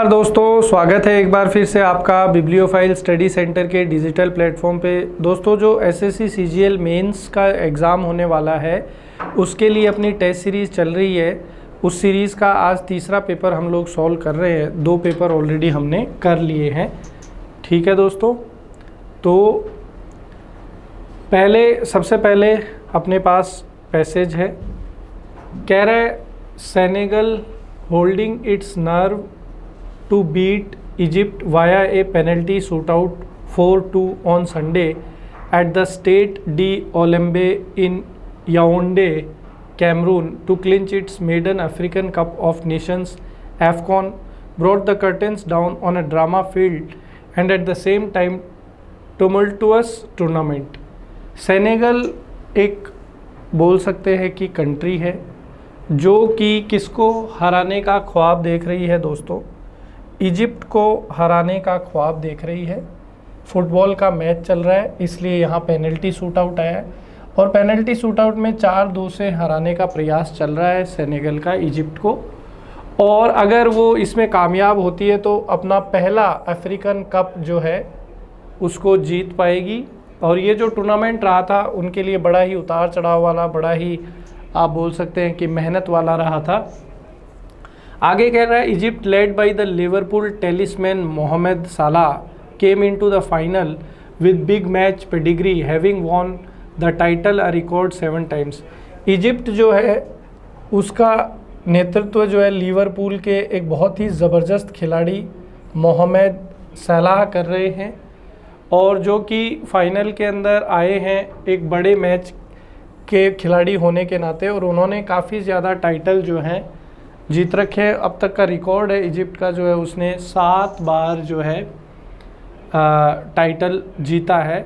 नमस्कार दोस्तों, स्वागत है एक बार फिर से आपका बिब्लियोफाइल स्टडी सेंटर के डिजिटल प्लेटफॉर्म पे। दोस्तों, जो एसएससी सीजीएल मेंस का एग्ज़ाम होने वाला है उसके लिए अपनी टेस्ट सीरीज़ चल रही है। उस सीरीज़ का आज तीसरा पेपर हम लोग सॉल्व कर रहे हैं। 2 पेपर ऑलरेडी हमने कर लिए हैं। ठीक है दोस्तों, तो सबसे पहले अपने पास पैसेज है। कह रहा है Senegal holding it's nerve to beat Egypt via a penalty shootout 4-2 on Sunday at the Stade d'Olembe in Yaoundé, Cameroon, to clinch its maiden African Cup of Nations AFCON, brought the curtains down on a drama-filled and at the same time tumultuous tournament. Senegal एक बोल सकते हैं कि country है जो कि किसको हराने का ख्वाब देख रही है। दोस्तों, इजिप्ट को हराने का ख्वाब देख रही है। फुटबॉल का मैच चल रहा है, इसलिए यहाँ पेनल्टी शूट आउट आया है और पेनल्टी शूट आउट में 4-2 से हराने का प्रयास चल रहा है सेनेगल का इजिप्ट को। और अगर वो इसमें कामयाब होती है तो अपना पहला अफ्रीकन कप जो है उसको जीत पाएगी। और ये जो टूर्नामेंट रहा था उनके लिए बड़ा ही उतार चढ़ाव वाला, बड़ा ही आप बोल सकते हैं कि मेहनत वाला रहा था। आगे कह रहा है Egypt led by the Liverpool talisman Mohamed Salah came into the final with big match pedigree having won the title a record 7 times. Egypt जो है उसका नेतृत्व जो है लिवरपूल के एक बहुत ही ज़बरदस्त खिलाड़ी मोहम्मद सालाह कर रहे हैं और जो कि फाइनल के अंदर आए हैं एक बड़े मैच के खिलाड़ी होने के नाते, और उन्होंने काफ़ी ज़्यादा टाइटल जो हैं जीत रखे। अब तक का रिकॉर्ड है इजिप्ट का जो है उसने 7 बार जो है टाइटल जीता है।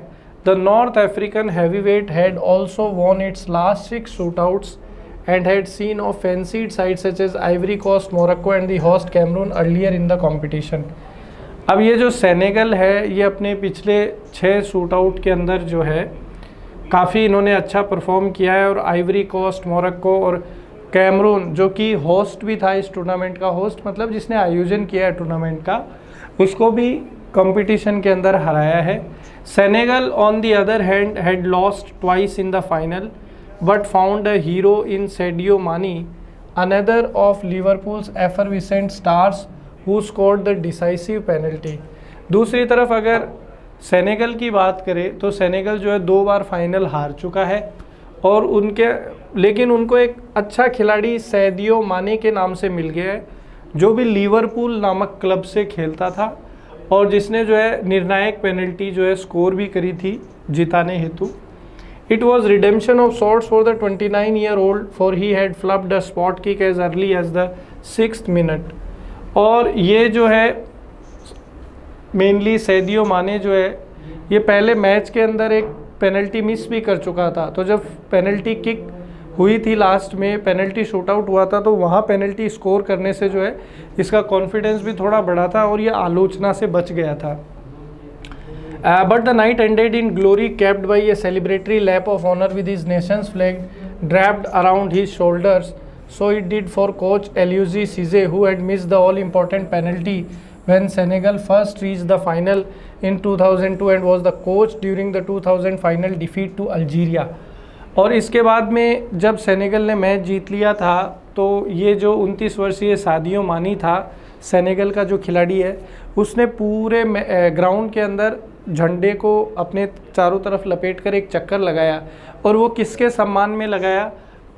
The North African heavyweight had also won its last 6 shootouts and had seen off fancied side such as Ivory Coast, Morocco and the host Cameroon earlier in the competition. अब ये जो सेनेगल है ये अपने पिछले 6 shootout के अंदर जो है काफ़ी इन्होंने अच्छा परफॉर्म किया है। और आइवरी कोस्ट, मोरक्को और कैमरून जो कि होस्ट भी था इस टूर्नामेंट का, होस्ट मतलब जिसने आयोजन किया है टूर्नामेंट का, उसको भी कंपटीशन के अंदर हराया है। Senegal on the other hand had lost twice in the final but found a hero in Sadio Mane, another of Liverpool's effervescent stars who scored the decisive penalty. दूसरी तरफ अगर सेनेगल की बात करें तो सेनेगल जो है 2 बार फाइनल हार चुका है और लेकिन उनको एक अच्छा खिलाड़ी सैदियो माने के नाम से मिल गया है जो भी लिवरपूल नामक क्लब से खेलता था और जिसने जो है निर्णायक पेनल्टी जो है स्कोर भी करी थी जिताने हेतु। It was redemption of sorts for the 29-year-old for he had flubbed a spot kick as early as the 6th minute. और ये जो है मेनली सैदियो माने जो है ये पहले मैच के अंदर एक पेनल्टी मिस भी कर चुका था। तो जब पेनल्टी किक हुई थी लास्ट में, पेनल्टी शूट आउट हुआ था, तो वहाँ पेनल्टी स्कोर करने से जो है इसका कॉन्फिडेंस भी थोड़ा बढ़ा था और ये आलोचना से बच गया था। But the night ended in glory capped by a celebratory lap of honour with his nation's flag draped around his shoulders, so it did for coach Eliouzi Cisse who had missed the all important penalty when Senegal first reached the final in 2002 and was the coach during the 2000 final defeat to Algeria। और इसके बाद में जब Senegal ने match जीत लिया था तो ये जो 29 वर्षीय सादियो मानी था सेनेगल का जो खिलाड़ी है उसने पूरे ग्राउंड के अंदर झंडे को अपने चारों तरफ लपेट कर एक चक्कर लगाया। और वो किसके सम्मान में लगाया?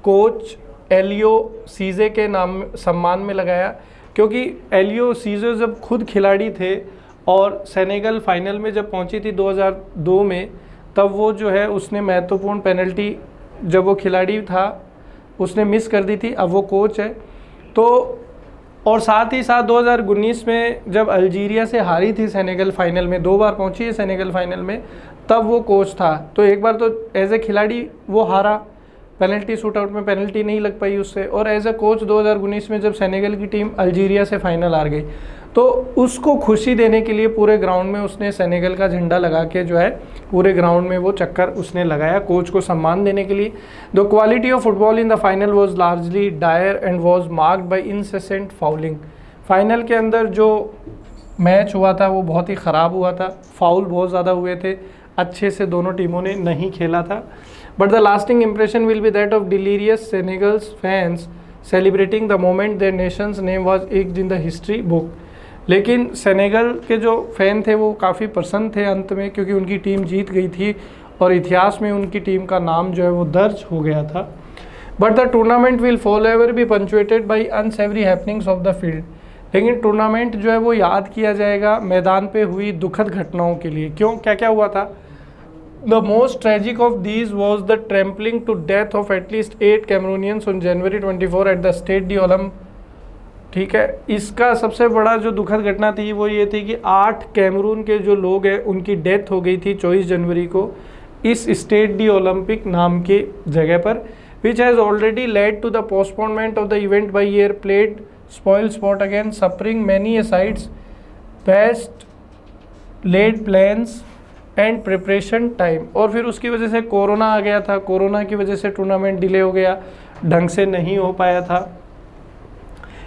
कोच एलियो सीजे के नाम सम्मान में लगाया, क्योंकि एलियो सीजे जब खुद खिलाड़ी थे और सेनेगल फाइनल में जब पहुंची थी 2002 में, तब वो जो है उसने महत्वपूर्ण पेनल्टी जब वो खिलाड़ी था उसने मिस कर दी थी। अब वो कोच है तो, और साथ ही साथ 2019 में जब अल्जीरिया से हारी थी सेनेगल फाइनल में, 2 बार पहुंची है सेनेगल फाइनल में, तब वो कोच था। तो एक बार तो एज ए खिलाड़ी वो हारा, पेनल्टी शूटआउट में पेनल्टी नहीं लग पाई उससे, और एज ए कोच 2019 में जब सेनेगल की टीम अल्जीरिया से फाइनल हार गई तो उसको खुशी देने के लिए पूरे ग्राउंड में उसने सेनेगल का झंडा लगा के जो है पूरे ग्राउंड में वो चक्कर उसने लगाया कोच को सम्मान देने के लिए। The quality of football in the final was largely dire and was marked by incessant fouling. Final के अंदर जो मैच हुआ था वो बहुत ही ख़राब हुआ था, फाउल बहुत ज़्यादा हुए थे, अच्छे से दोनों टीमों ने नहीं खेला था। But the lasting impression will be that of delirious Senegal's fans celebrating the moment their nation's name was etched in the history book. लेकिन सेनेगल के जो फ़ैन थे वो काफ़ी प्रसन्न थे अंत में, क्योंकि उनकी टीम जीत गई थी और इतिहास में उनकी टीम का नाम जो है वो दर्ज हो गया था। But the tournament will forever be punctuated by unsavoury happenings off the field. लेकिन टूर्नामेंट जो है वो याद किया जाएगा मैदान पे हुई दुखद घटनाओं के लिए। क्यों, क्या क्या हुआ था? The most tragic of these was the trampling to death of at least 8 Cameroonians on January 24 at the Stade d'Olembe. ठीक है, इसका सबसे बड़ा जो दुखद घटना थी वो ये थी कि 8 कैमरून के जो लोग हैं उनकी डेथ हो गई थी 24 जनवरी को इस स्टेड डी ओलंपिक नाम के जगह पर, which has already led to the postponement of the event by year played spoil sport again, suffering many sides, best laid plans and preparation time। और फिर उसकी वजह से कोरोना आ गया था, कोरोना की वजह से टूर्नामेंट डिले हो गया, ढंग से नहीं हो पाया था।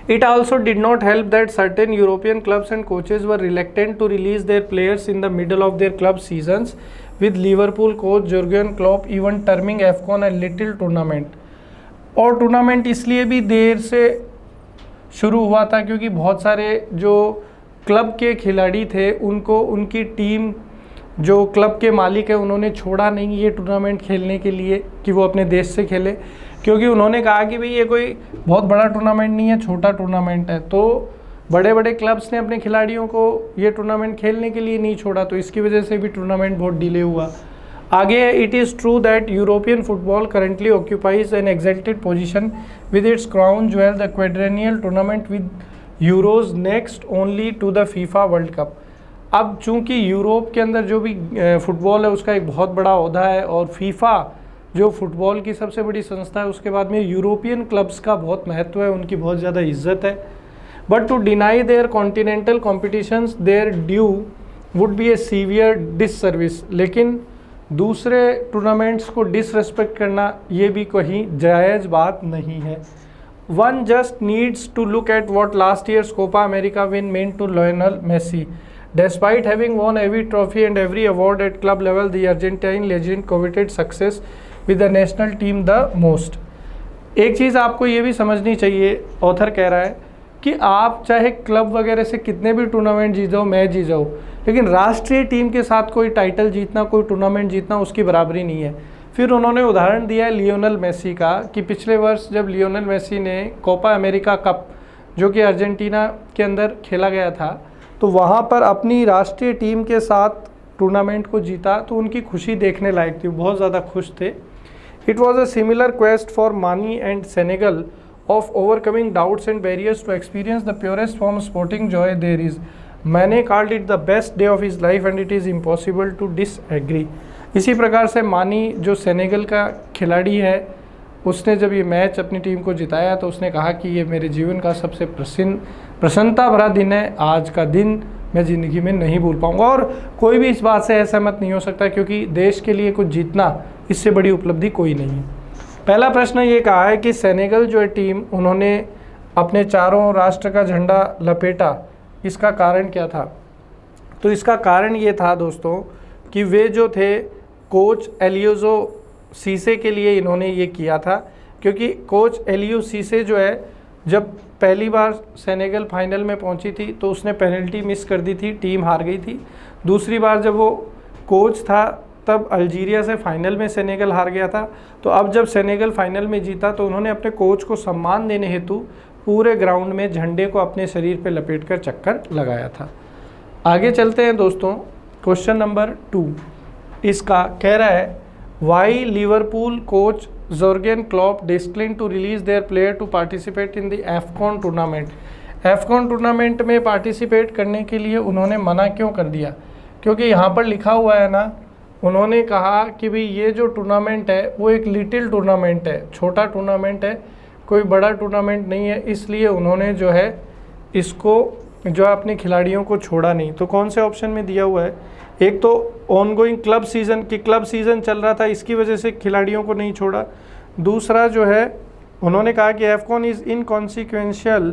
It also did not help that certain European clubs and coaches were reluctant to release their players in the middle of their club seasons, with Liverpool coach Jurgen Klopp even terming AFCON a little tournament। और tournament इसलिए भी देर से शुरू हुआ था क्योंकि बहुत सारे जो क्लब के खिलाड़ी थे उनको उनकी टीम, जो क्लब के मालिक है, उन्होंने छोड़ा नहीं ये टूर्नामेंट खेलने के लिए कि वो अपने देश से खेले, क्योंकि उन्होंने कहा कि भाई ये कोई बहुत बड़ा टूर्नामेंट नहीं है, छोटा टूर्नामेंट है। तो बड़े बड़े क्लब्स ने अपने खिलाड़ियों को ये टूर्नामेंट खेलने के लिए नहीं छोड़ा, तो इसकी वजह से भी टूर्नामेंट बहुत डिले हुआ। आगे, it is true that European football currently occupies an exalted position with its crown jewel the quadrennial tournament with Euros next only to the FIFA World Cup. अब चूंकि यूरोप के अंदर जो भी फुटबॉल है उसका एक बहुत बड़ा ओहदा है, और फीफा जो फुटबॉल की सबसे बड़ी संस्था है उसके बाद में यूरोपियन क्लब्स का बहुत महत्व है, उनकी बहुत ज़्यादा इज्जत है। But to deny their continental competitions their due would be a severe disservice. लेकिन दूसरे टूर्नामेंट्स को डिसरेस्पेक्ट करना ये भी कहीं जायज़ बात नहीं है। One just needs to look at what last year's Copa America win meant to Lionel Messi. Despite having won every trophy and every award at club level, the Argentine legend coveted success with the national team the most। एक चीज़ आपको ये भी समझनी चाहिए, author कह रहा है कि आप चाहे क्लब वगैरह से कितने भी टूर्नामेंट जीत जाओ, मैच जीत जाओ, लेकिन राष्ट्रीय टीम के साथ कोई टाइटल जीतना, कोई टूर्नामेंट जीतना उसकी बराबरी नहीं है। फिर उन्होंने उदाहरण दिया है लियोनेल मेसी का कि पिछले वर्ष जब लियोनेल मेसी ने कोपा अमेरिका कप, जो कि अर्जेंटीना के अंदर खेला गया था, तो वहाँ पर अपनी राष्ट्रीय टीम के साथ टूर्नामेंट को जीता, तो उनकी खुशी देखने लायक थी, बहुत ज़्यादा खुश थे। It was a similar quest for Mane and Senegal of overcoming doubts and barriers to experience the purest form sporting joy there is. Mane called it the best day of his life and it is impossible to disagree. इसी प्रकार से मानी जो Senegal का खिलाड़ी है, उसने जब ये मैच अपनी टीम को जिताया तो उसने कहा कि ये मेरे जीवन का सबसे प्रसन्नता भरा दिन है, आज का दिन मैं ज़िंदगी में नहीं भूल पाऊंगा। और कोई भी इस बात से असहमत नहीं हो सकता, क्योंकि देश के लिए कुछ जीतना इससे बड़ी उपलब्धि कोई नहीं है। पहला प्रश्न ये कहा है कि सेनेगल जो है टीम, उन्होंने अपने चारों राष्ट्र का झंडा लपेटा, इसका कारण क्या था? तो इसका कारण ये था दोस्तों कि वे जो थे कोच एलियोजो सीसे के लिए इन्होंने ये किया था, क्योंकि कोच एलियो सीसे जो है जब पहली बार सेनेगल फाइनल में पहुंची थी तो उसने पेनल्टी मिस कर दी थी, टीम हार गई थी। दूसरी बार जब वो कोच था तब अल्जीरिया से फाइनल में सेनेगल हार गया था। तो अब जब सेनेगल फाइनल में जीता तो उन्होंने अपने कोच को सम्मान देने हेतु पूरे ग्राउंड में झंडे को अपने शरीर पर लपेट कर चक्कर लगाया था। आगे चलते हैं दोस्तों, क्वेश्चन नंबर 2 इसका कह रहा है why Liverpool coach Jurgen Klopp declined to release their player to participate in the AFCON tournament. AFCON tournament में पार्टिसिपेट करने के लिए उन्होंने मना क्यों कर दिया? क्योंकि यहाँ पर लिखा हुआ है ना, उन्होंने कहा कि भाई ये जो टूर्नामेंट है वो एक लिटिल टूर्नामेंट है, छोटा टूर्नामेंट है, कोई बड़ा टूर्नामेंट नहीं है, इसलिए उन्होंने जो है इसको जो अपने खिलाड़ियों को छोड़ा नहीं। तो कौन से ऑप्शन में दिया हुआ है? एक तो ऑनगोइंग क्लब सीज़न, कि क्लब सीज़न चल रहा था इसकी वजह से खिलाड़ियों को नहीं छोड़ा। दूसरा जो है उन्होंने कहा कि AFCON is inconsequential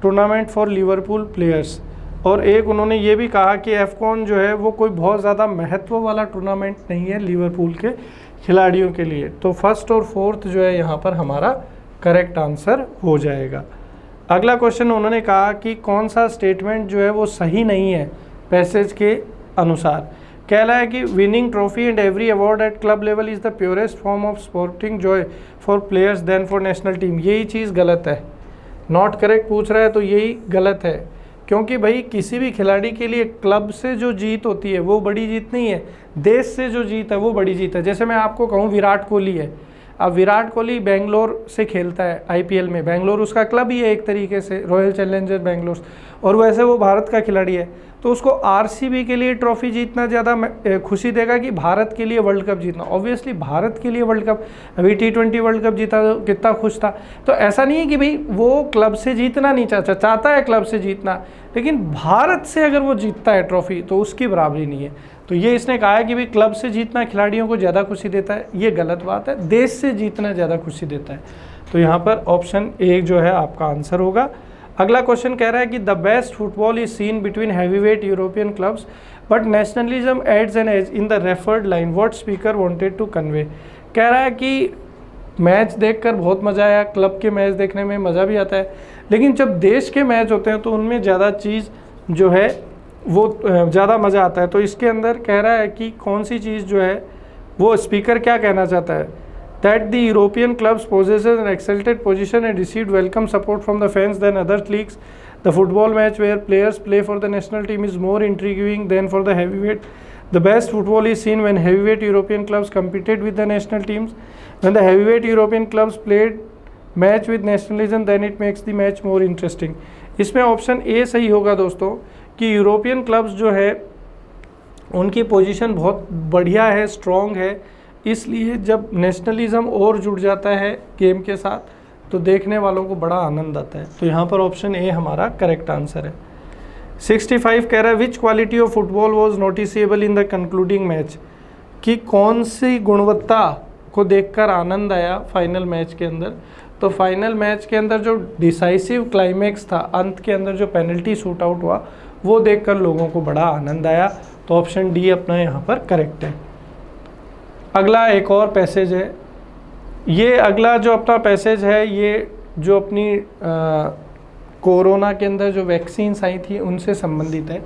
tournament for Liverpool players. और एक उन्होंने ये भी कहा कि एफकॉन जो है वो कोई बहुत ज़्यादा महत्व वाला टूर्नामेंट नहीं है लिवरपूल के खिलाड़ियों के लिए। तो फर्स्ट और फोर्थ जो है यहाँ पर हमारा करेक्ट आंसर हो जाएगा। अगला क्वेश्चन उन्होंने कहा कि कौन सा स्टेटमेंट जो है वो सही नहीं है पैसेज के अनुसार। कह रहा है कि winning trophy and every award at club level is the purest form of sporting joy for players than for national team. यही चीज़ गलत है, नॉट करेक्ट पूछ रहा है तो यही गलत है, क्योंकि भाई किसी भी खिलाड़ी के लिए क्लब से जो जीत होती है वो बड़ी जीत नहीं है, देश से जो जीत है वो बड़ी जीत है। जैसे मैं आपको कहूँ विराट कोहली है, अब विराट कोहली बेंगलोर से खेलता है आईपीएल में, बेंगलोर उसका क्लब ही है एक तरीके से, रॉयल चैलेंजर बेंगलोर, और वैसे वो भारत का खिलाड़ी है, तो उसको आरसीबी के लिए ट्रॉफी जीतना ज़्यादा खुशी देगा कि भारत के लिए वर्ल्ड कप जीतना। ऑब्वियसली भारत के लिए वर्ल्ड कप, अभी T20 वर्ल्ड कप जीता तो कितना खुश था। तो ऐसा नहीं है कि भाई वो क्लब से जीतना नहीं चाहता है क्लब से जीतना, लेकिन भारत से अगर वो जीतता है ट्रॉफी तो उसकी बराबरी नहीं है। तो ये इसने कहा है कि भाई क्लब से जीतना खिलाड़ियों को ज़्यादा खुशी देता है, ये गलत बात है, देश से जीतना ज़्यादा खुशी देता है। तो यहाँ पर ऑप्शन ए जो है आपका आंसर होगा। अगला क्वेश्चन कह रहा है कि the best football is seen between heavyweight European clubs but nationalism adds an edge in the referred line, what speaker wanted to convey. कह रहा है कि मैच देखकर बहुत मज़ा आया, क्लब के मैच देखने में मज़ा भी आता है, लेकिन जब देश के मैच होते हैं तो उनमें ज़्यादा चीज़ जो है वो ज़्यादा मज़ा आता है। तो इसके अंदर कह रहा है कि कौन सी चीज़ जो है वो स्पीकर क्या कहना चाहता है, that the European clubs possesses an exalted position and received welcome support from the fans than other leagues. The football match where players play for the national team is more intriguing than for the heavyweight. The best football is seen when heavyweight European clubs competed with the national teams. When the heavyweight European clubs played match with nationalism, then it makes the match more interesting. इसमें option A सही होगा दोस्तों कि European clubs जो है उनकी position बहुत बढ़िया है, स्ट्रॉन्ग है, इसलिए जब नेशनलिज्म और जुड़ जाता है गेम के साथ तो देखने वालों को बड़ा आनंद आता है। तो यहाँ पर ऑप्शन ए हमारा करेक्ट आंसर है। 65 कह रहा है विच quality of football was noticeable in the concluding match, कि कौन सी गुणवत्ता को देखकर आनंद आया फाइनल मैच के अंदर। तो फाइनल मैच के अंदर जो डिसाइसिव क्लाइमैक्स था, अंत के अंदर जो पेनल्टी शूट आउट हुआ, वो देखकर लोगों को बड़ा आनंद आया। तो ऑप्शन डी अपना यहाँ पर करेक्ट है। अगला एक और पैसेज है, ये अगला जो अपना पैसेज है ये जो अपनी कोरोना के अंदर जो वैक्सीन्स आई थी उनसे संबंधित है।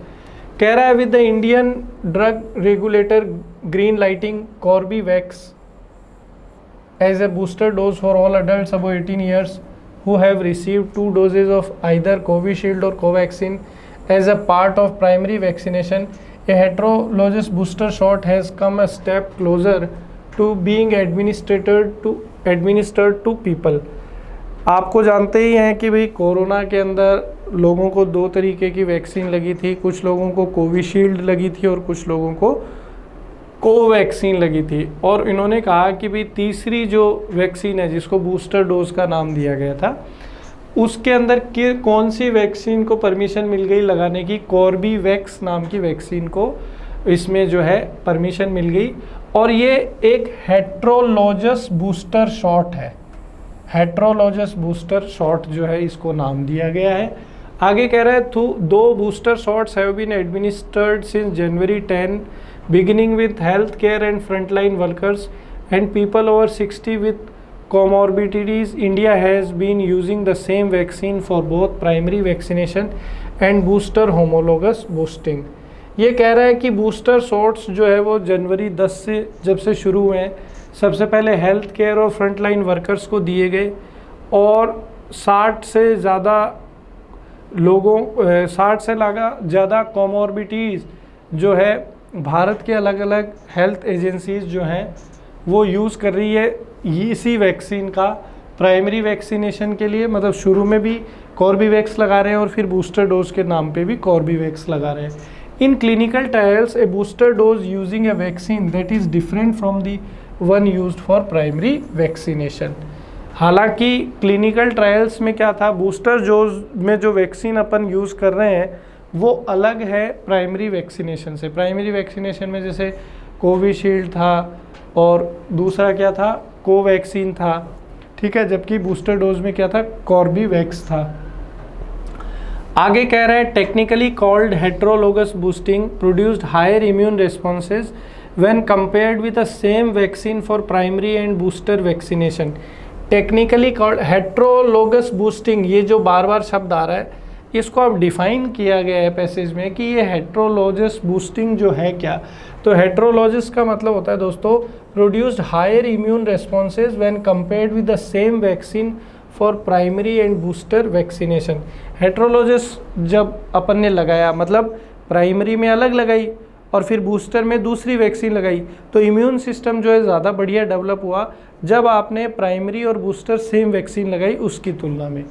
कह रहा है with the Indian drug regulator green lighting Corbevax as a booster dose for all adults above 18 years who have received 2 doses of either Covishield or Covaxin as a part of primary vaccination. A heterologous booster shot has come a step closer to being administered to people. आपको जानते ही हैं कि भाई corona के अंदर लोगों को 2 तरीके की वैक्सीन लगी थी, कुछ लोगों को कोविशील्ड लगी थी और कुछ लोगों को कोवैक्सीन लगी थी। और इन्होंने कहा कि भाई तीसरी जो वैक्सीन है जिसको बूस्टर डोज का नाम दिया गया था, उसके अंदर कौन सी वैक्सीन को परमिशन मिल गई लगाने की, कॉर्बीवैक्स नाम की वैक्सीन को इसमें जो है परमिशन मिल गई। और ये एक हेट्रोलॉजस बूस्टर शॉट है, हेट्रोलॉजस बूस्टर शॉट जो है इसको नाम दिया गया है। आगे कह रहा है 2 booster shots have been administered since January 10 beginning with health care and frontline workers and people over 60 with comorbidities. India has been using the same vaccine for both primary vaccination and booster homologous boosting. ये कह रहा है कि booster shots जो है वो जनवरी 10 से जब से शुरू हुए हैं, सबसे पहले हेल्थ केयर और फ्रंटलाइन वर्कर्स को दिए गए और 60 से ज़्यादा लोगों 60 से ज़्यादा कॉमॉर्बिटीज़ जो है भारत के अलग अलग हेल्थ एजेंसीज़ जो हैं वो यूज़ कर रही है इसी वैक्सीन का प्राइमरी वैक्सीनेशन के लिए। मतलब शुरू में भी कॉर्बीवैक्स लगा रहे हैं और फिर बूस्टर डोज के नाम पे भी कॉर्बीवैक्स लगा रहे हैं। In clinical trials A booster dose using A vaccine that is different from the one used for primary vaccination. हालांकि क्लिनिकल ट्रायल्स में क्या था, बूस्टर डोज में जो वैक्सीन अपन यूज़ कर रहे हैं वो अलग है प्राइमरी वैक्सीनेशन से। प्राइमरी वैक्सीनेशन में जैसे कोविशील्ड था और दूसरा क्या था, कोवैक्सीन था, ठीक है, जबकि बूस्टर डोज में क्या था, कॉर्बीवैक्स था। आगे कह रहा है technically called heterologous boosting produced higher immune responses when compared with the same vaccine for primary and booster vaccination. Technically called heterologous boosting, ये जो बार बार शब्द आ रहा है इसको अब डिफाइन किया गया है पैसेज में कि ये हेट्रोलोगस बूस्टिंग जो है क्या। तो हेट्रोलोगस का मतलब होता है दोस्तों produced higher immune responses when compared with the same vaccine for primary and booster vaccination. Heterologous जब अपन ने लगाया मतलब प्राइमरी में अलग लगाई और फिर बूस्टर में दूसरी वैक्सीन लगाई तो इम्यून सिस्टम जो है ज़्यादा बढ़िया डेवलप हुआ जब आपने प्राइमरी और बूस्टर सेम वैक्सीन लगाई उसकी तुलना में।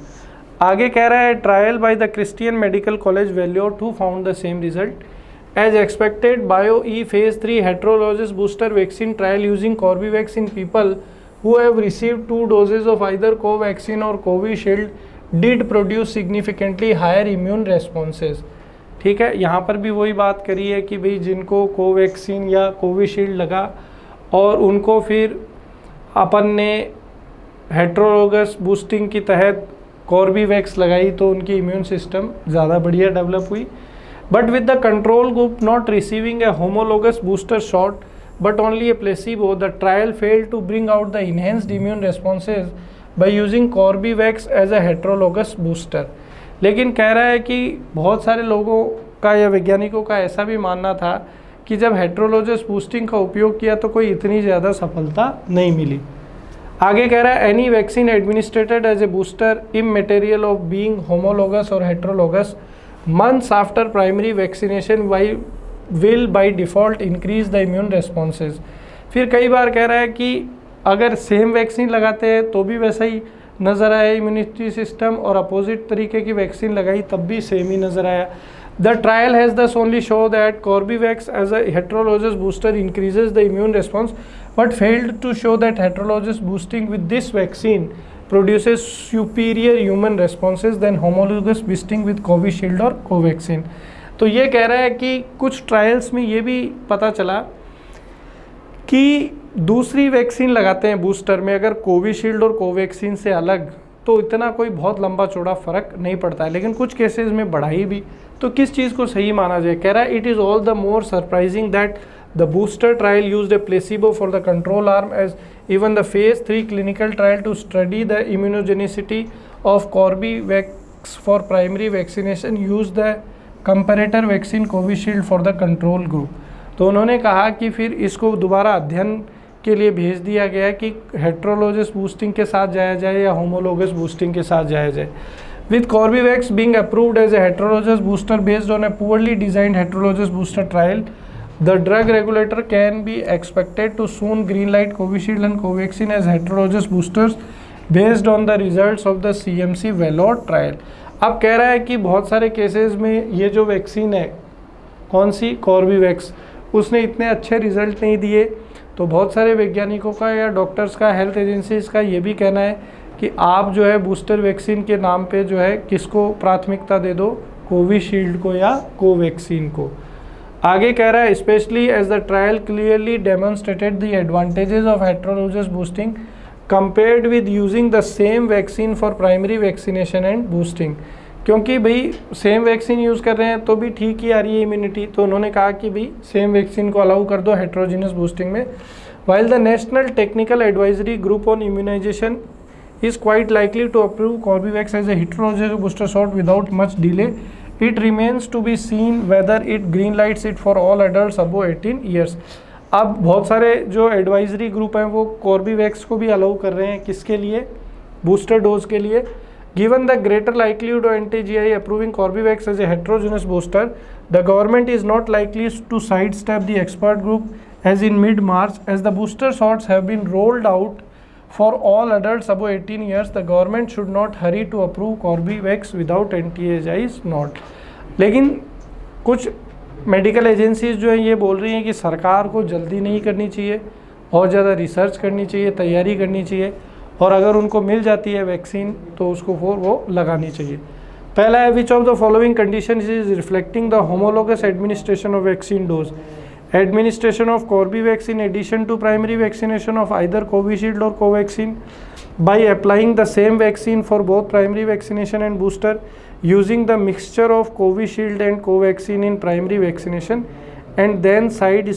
आगे कह रहा है trial by the Christian Medical College Vellore to found the same result as expected. Bio E phase 3 heterologous booster vaccine trial using Corbevax in people who have received 2 doses of either Covaxin or Covishield did produce significantly higher immune responses। ठीक है, यहाँ पर भी वही बात करी है कि भाई जिनको कोवैक्सीन या कोविशील्ड लगा और उनको फिर अपन ने हेट्रोलोगस बूस्टिंग की तहत कॉर्बीवैक्स लगाई तो उनकी इम्यून सिस्टम ज़्यादा बढ़िया डेवलप हुई। But with the control group not receiving A homologous booster shot but only a placebo, the trial failed to bring out the enhanced immune responses by using Corbevax as a heterologous booster। लेकिन कह रहा है कि बहुत सारे लोगों का या वैज्ञानिकों का ऐसा भी मानना था कि जब हेट्रोलोगस बूस्टिंग का उपयोग किया तो कोई इतनी ज़्यादा सफलता नहीं मिली। आगे कह रहा है any vaccine administered as a booster immaterial of being homologous or heterologous months after primary vaccination will by default increase the immune responses। फिर कई बार कह रहा है कि अगर सेम वैक्सीन लगाते हैं तो भी वैसा ही नज़र आया इम्यूनिटी सिस्टम और अपोजिट तरीके की वैक्सीन लगाई तब भी सेम ही नज़र आया। The trial has thus only show that Corbevax as a heterologous booster increases the immune response but failed to show that heterologous boosting with this vaccine produces superior human responses than homologous boosting with Covishield और Covaxin. तो ये कह रहा है कि कुछ trials में ये भी पता चला कि दूसरी वैक्सीन लगाते हैं बूस्टर में अगर कोविशील्ड और कोवैक्सीन से अलग तो इतना कोई बहुत लंबा चौड़ा फ़र्क नहीं पड़ता है, लेकिन कुछ केसेस में बढ़ाई भी। तो किस चीज़ को सही माना जाए? कह रहा है it is all the more surprising that the booster trial used a placebo for the control arm as even the phase 3 clinical trial to study the immunogenicity of Corbevax for primary vaccination use the comparator vaccine Covishield for the control group. तो उन्होंने कहा कि फिर इसको दोबारा अध्ययन के लिए भेज दिया गया कि हेट्रोलोगस बूस्टिंग के साथ जाया जाए या होमोलोगस बूस्टिंग के साथ जाया जाए। With Corbevax being approved as a heterologous booster based on a poorly designed heterologous booster trial, the drug regulator can be expected to soon green light Covishield and Covaxin as heterologous boosters based on the results of the CMC Vellore trial. अब कह रहा है कि बहुत सारे cases में ये जो वैक्सीन है कौन सी कॉर्बीवैक्स उसने इतने अच्छे रिजल्ट नहीं दिए, तो बहुत सारे वैज्ञानिकों का या डॉक्टर्स का हेल्थ एजेंसीज का ये भी कहना है कि आप जो है बूस्टर वैक्सीन के नाम पे जो है किसको प्राथमिकता दे दो, कोविशील्ड को या कोवैक्सीन को। आगे कह रहा है specially as the trial clearly demonstrated the advantages of heterologous boosting compared with using the same vaccine for primary vaccination and boosting। क्योंकि भाई सेम वैक्सीन यूज़ कर रहे हैं तो भी ठीक ही आ रही है इम्यूनिटी, तो उन्होंने कहा कि भाई सेम वैक्सीन को अलाउ कर दो हेट्रोजीनियस बूस्टिंग में। while the National Technical Advisory Group on Immunization is quite likely to approve Corbevax as a heterologous booster shot without much delay, it remains to be seen whether it green lights it for all adults above 18 years। अब बहुत सारे जो advisory group हैं वो Corbevax को भी allow कर रहे हैं, किसके लिए? बूस्टर डोज के लिए। Given the greater likelihood of NTGI approving Corbevax as a heterogenous booster, the government is not likely to sidestep the expert group as in mid March as the booster shots have been rolled out for all adults above 18 years, the government should not hurry to approve Corbevax without NTGI not। लेकिन कुछ medical agencies जो हैं ये बोल रही हैं कि सरकार को जल्दी नहीं करनी चाहिए और ज़्यादा रिसर्च करनी चाहिए, तैयारी करनी चाहिए, और अगर उनको मिल जाती है वैक्सीन तो उसको वो लगानी चाहिए। पहला है which of the following condition is reflecting the homologous administration of vaccine dose, administration of Corbevax in addition to primary vaccination of either Covishield or Covaxin by applying the same vaccine for both primary vaccination and booster, using the mixture of Covishield and Covaxin in primary vaccination and then side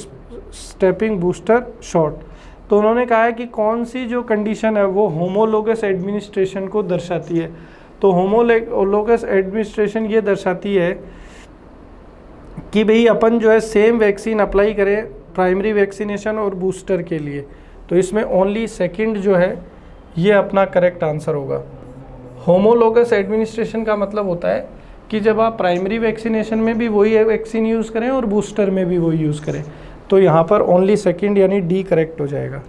stepping booster shot। तो उन्होंने कहा है कि कौन सी जो condition है वो homologous administration को दर्शाती है। तो होमोलोगस एडमिनिस्ट्रेशन ये दर्शाती है कि भाई अपन जो है सेम वैक्सीन अप्लाई करें प्राइमरी वैक्सीनेशन और बूस्टर के लिए। तो इसमें ओनली सेकंड जो है ये अपना करेक्ट आंसर होगा। होमोलोगस एडमिनिस्ट्रेशन का मतलब होता है कि जब आप प्राइमरी वैक्सीनेशन में भी वही वैक्सीन यूज़ करें और बूस्टर में भी वही यूज़ करें। तो यहाँ पर ओनली सेकंड यानी डी करेक्ट हो जाएगा।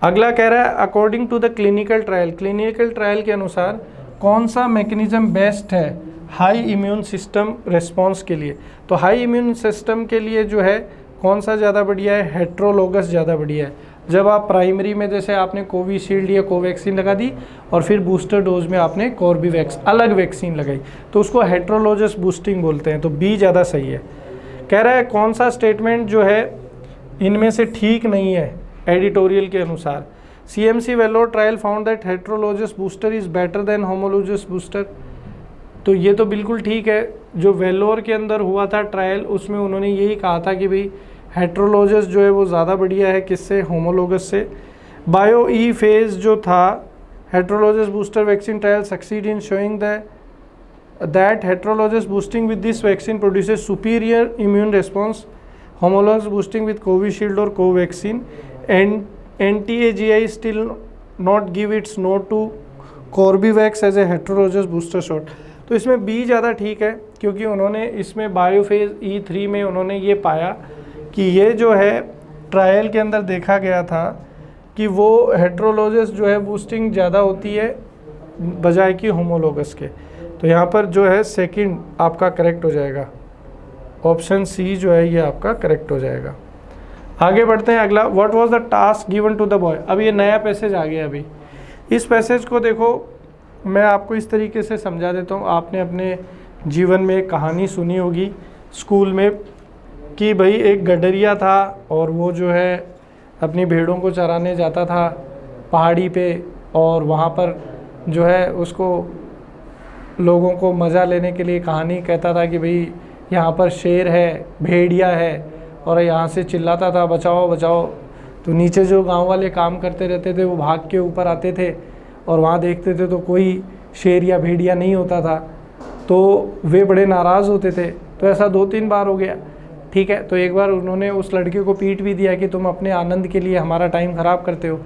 अगला कह रहा है according to the clinical trial के अनुसार कौन सा मैकेनिज्म बेस्ट है हाई इम्यून सिस्टम रिस्पॉन्स के लिए। तो हाई इम्यून सिस्टम के लिए जो है कौन सा ज़्यादा बढ़िया है, हेट्रोलोगस ज़्यादा बढ़िया है। जब आप प्राइमरी में जैसे आपने कोविशील्ड या कोवैक्सीन लगा दी और फिर बूस्टर डोज में आपने कॉर्बीवैक्स अलग वैक्सीन लगाई तो उसको हेट्रोलोजस बूस्टिंग बोलते हैं। तो बी ज़्यादा सही है। कह रहा है कौन सा स्टेटमेंट जो है इनमें से ठीक नहीं है एडिटोरियल के अनुसार। CMC Vellore trial found that heterologous booster is better than homologous booster. तो ये तो बिल्कुल ठीक है। जो वेलोर के अंदर हुआ था ट्रायल उसमें उन्होंने यही कहा था कि भाई हेट्रोलोजस जो है वो ज़्यादा बढ़िया है किससे, होमोलोगस से। बायो ई फेज जो था heterologous booster vaccine trial succeed in showing that heterologous boosting with this vaccine produces superior immune response, homologous boosting with Covishield or Covaxin, and NTAGI still not give its no to Corbevax as a heterologous booster shot। तो इसमें B ज़्यादा ठीक है क्योंकि उन्होंने इसमें बायोफेज E3 में उन्होंने ये पाया कि ये जो है ट्रायल के अंदर देखा गया था कि वो हेट्रोलोजस जो है बूस्टिंग ज़्यादा होती है बजाय कि होमोलोगस के। तो यहाँ पर जो है सेकंड आपका करेक्ट हो जाएगा, ऑप्शन सी जो है ये आपका करेक्ट हो जाएगा। आगे बढ़ते हैं। अगला what was the task given to the boy. अब ये नया पैसेज आ गया। अभी इस पैसेज को देखो मैं आपको इस तरीके से समझा देता हूँ। आपने अपने जीवन में एक कहानी सुनी होगी स्कूल में कि भाई एक गडरिया था और वो जो है अपनी भेड़ों को चराने जाता था पहाड़ी पे और वहाँ पर जो है उसको लोगों को मज़ा लेने के लिए कहानी कहता था कि भाई यहाँ पर शेर है, भेड़िया है, और यहाँ से चिल्लाता था बचाओ बचाओ। तो नीचे जो गांव वाले काम करते रहते थे वो भाग के ऊपर आते थे और वहाँ देखते थे तो कोई शेर या भेड़िया नहीं होता था तो वे बड़े नाराज़ होते थे। तो ऐसा 2-3 बार हो गया। ठीक है, तो एक बार उन्होंने उस लड़के को पीट भी दिया कि तुम अपने आनंद के लिए हमारा टाइम ख़राब करते हो।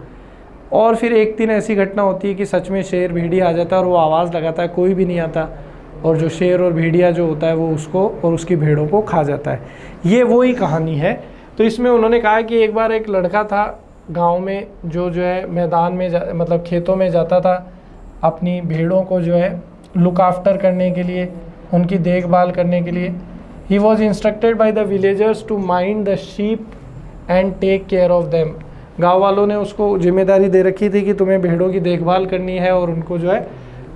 और फिर एक दिन ऐसी घटना होती है कि सच में शेर भेड़िया आ जाता है और वो आवाज़ लगाता है, कोई भी नहीं आता, और जो शेर और भेड़िया जो होता है वो उसको और उसकी भेड़ों को खा जाता है। ये वो ही कहानी है। तो इसमें उन्होंने कहा कि एक बार एक लड़का था गांव में जो है मैदान में मतलब खेतों में जाता था अपनी भेड़ों को जो है लुक आफ्टर करने के लिए, उनकी देखभाल करने के लिए। He was instructed by the villagers to mind the sheep and take care of them. गाँव वालों ने उसको जिम्मेदारी दे रखी थी कि तुम्हें भेड़ों की देखभाल करनी है और उनको जो है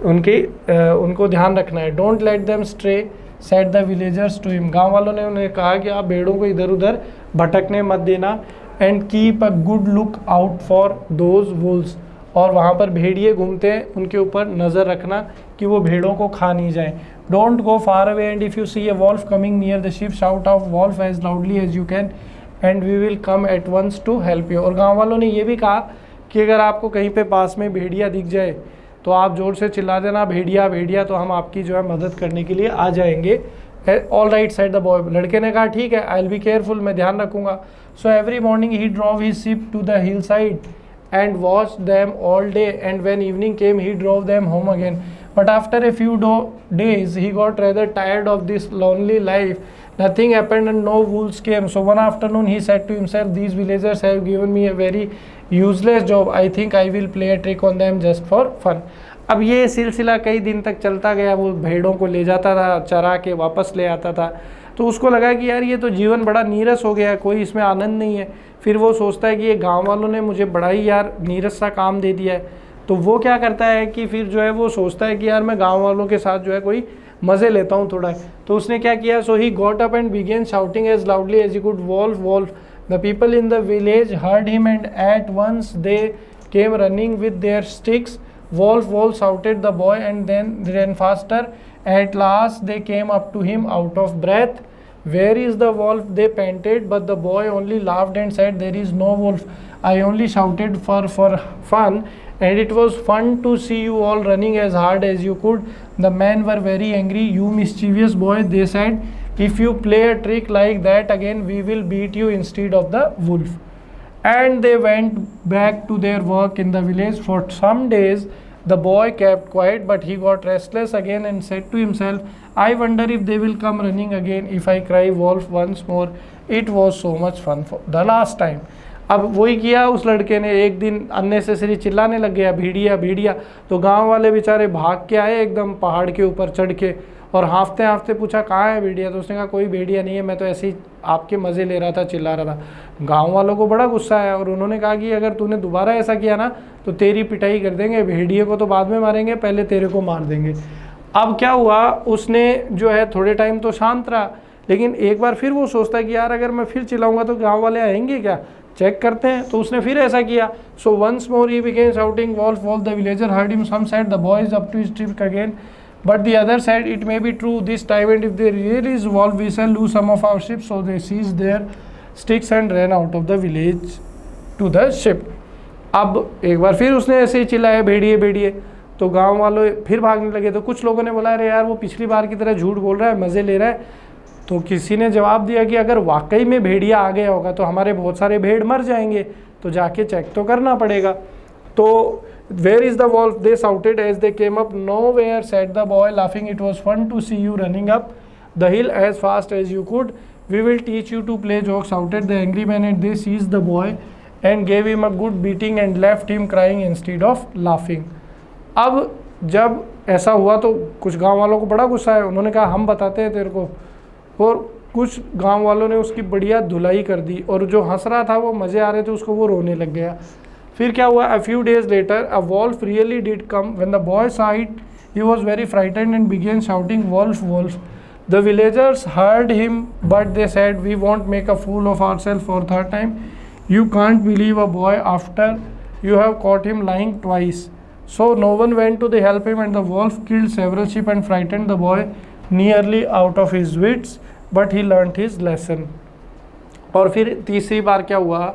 उनको ध्यान रखना है। Don't let them stray set the villagers to him. गाँव वालों ने उन्हें कहा कि आप भेड़ों को इधर उधर भटकने मत देना। And keep a good look out for those Wolves. और वहाँ पर भेड़िए घूमते हैं उनके ऊपर नज़र रखना कि वो भेड़ों को खा नहीं जाए। Don't go far away and if you see a wolf coming near the ship shout out wolf as loudly as you can and we will come at once to help you. और गाँव वालों ने ये भी कहा कि अगर आपको कहीं पे पास में भेड़िया दिख जाए तो आप ज़ोर से चिल्ला देना भेड़िया भेड़िया, तो हम आपकी जो है मदद करने के लिए आ जाएंगे। All right side the boy. लड़के ने कहा ठीक है, आई विल बी केयरफुल, मैं ध्यान रखूँगा। So every morning he drove his ship to the hill side and watched them all day, and when evening came he drove them home again. But after a few days he got rather tired of this lonely life. Nothing happened and no wolves came. So one afternoon he said to himself, these villagers have given me a very useless job. I think I will play a trick on them just for fun. अब ये सिलसिला कई दिन तक चलता गया। वो भेड़ों को ले जाता था, चरा के वापस ले आता था। तो उसको लगा कि यार ये तो जीवन बड़ा नीरस हो गया, कोई इसमें आनंद नहीं है। फिर वो सोचता है कि ये गांव वालों ने मुझे बड़ा ही यार नीरस सा काम दे दिया है। तो वो क्या करता है कि फिर जो है वो सोचता है कि यार मैं गांव वालों के साथ जो है कोई मज़े लेता हूँ थोड़ा। तो उसने क्या किया, so he got up and began shouting as loudly as he could, wolf wolf. The people in the village heard him and at once they came running with their sticks Wolf shouted the boy and then ran faster. At last they came up to him out of breath. Where is the wolf? They panted, but the boy only laughed and said, there is no wolf. I only shouted for fun, and it was fun to see you all running as hard as you could. The men were very angry. You mischievous boy, they said, if you play a trick like that again, we will beat you instead of the wolf. And they went back to their work in the village. For some days the boy kept quiet, but he got restless again and said to himself, I wonder if they will come running again if I cry wolf once more. It was so much fun for the last time. अब वही किया उस लड़के ने, एक दिन unnecessary चिल्लाने लग गया भेड़िया भेड़िया, तो गांव वाले बेचारे भाग के आए एकदम पहाड़ के ऊपर चढ़ के, और हाँफते हाँफते पूछा कहाँ है भेड़िया, तो उसने कहा कोई भेड़िया नहीं है, मैं तो ऐसे ही आपके मज़े ले रहा था, चिल्ला रहा था। गांव वालों को बड़ा गुस्सा आया और उन्होंने कहा कि अगर तूने दोबारा ऐसा किया ना तो तेरी पिटाई कर देंगे, भेड़िए को तो बाद में मारेंगे, पहले तेरे को मार देंगे। अब क्या हुआ, उसने जो है थोड़े टाइम तो शांत रहा, लेकिन एक बार फिर वो सोचता है कि यार अगर मैं फिर चिल्लाऊंगा तो गाँव वाले आएंगे क्या, चेक करते हैं। तो उसने फिर ऐसा किया। So once more he began shouting wolf wolf, the villager heard him, some said the boy is up to his trick again, but the other said it may be true this time, and if there really is wolf we shall lose some of our ships. So they seized their sticks and ran out of the village to the ship. अब एक बार फिर उसने ऐसे ही चिल्लाया भेड़िए भेड़िए, तो गांव वालों फिर भागने लगे। तो कुछ लोगों ने बोला अरे यार वो पिछली बार की तरह झूठ बोल रहा है, मज़े ले रहा है। तो किसी ने जवाब दिया कि अगर वाकई में भेड़िया आ गया होगा तो हमारे बहुत सारे भेड़ मर जाएंगे, तो जाके चेक तो करना पड़ेगा। तो where is the wolf? They shouted as they came up. Nowhere, said the boy, laughing. It was fun to see you running up the hill as fast as you could. We will teach you to play jokes, shouted the angry man, and they seized the boy and gave him a good beating and left him crying instead of laughing. अब जब ऐसा हुआ तो कुछ गांव वालों को बड़ा गुस्सा है, उन्होंने कहा हम बताते हैं तेरे को, और कुछ गांव वालों ने उसकी बढ़िया धुलाई कर दी, और जो हंस रहा था वो मज़े आ रहे थे उसको, वो रोने लग गया। फिर क्या हुआ, a few days later a wolf really did come. When the boy saw it he was very frightened and began shouting wolf wolf. The villagers heard him, but they said we won't make a fool of ourselves for third time. You can't believe a boy after you have caught him lying twice. So no one went to the help him, and the wolf killed several sheep and frightened the boy nearly out of his wits, but he learnt his lesson. और फिर तीसरी बार क्या हुआ,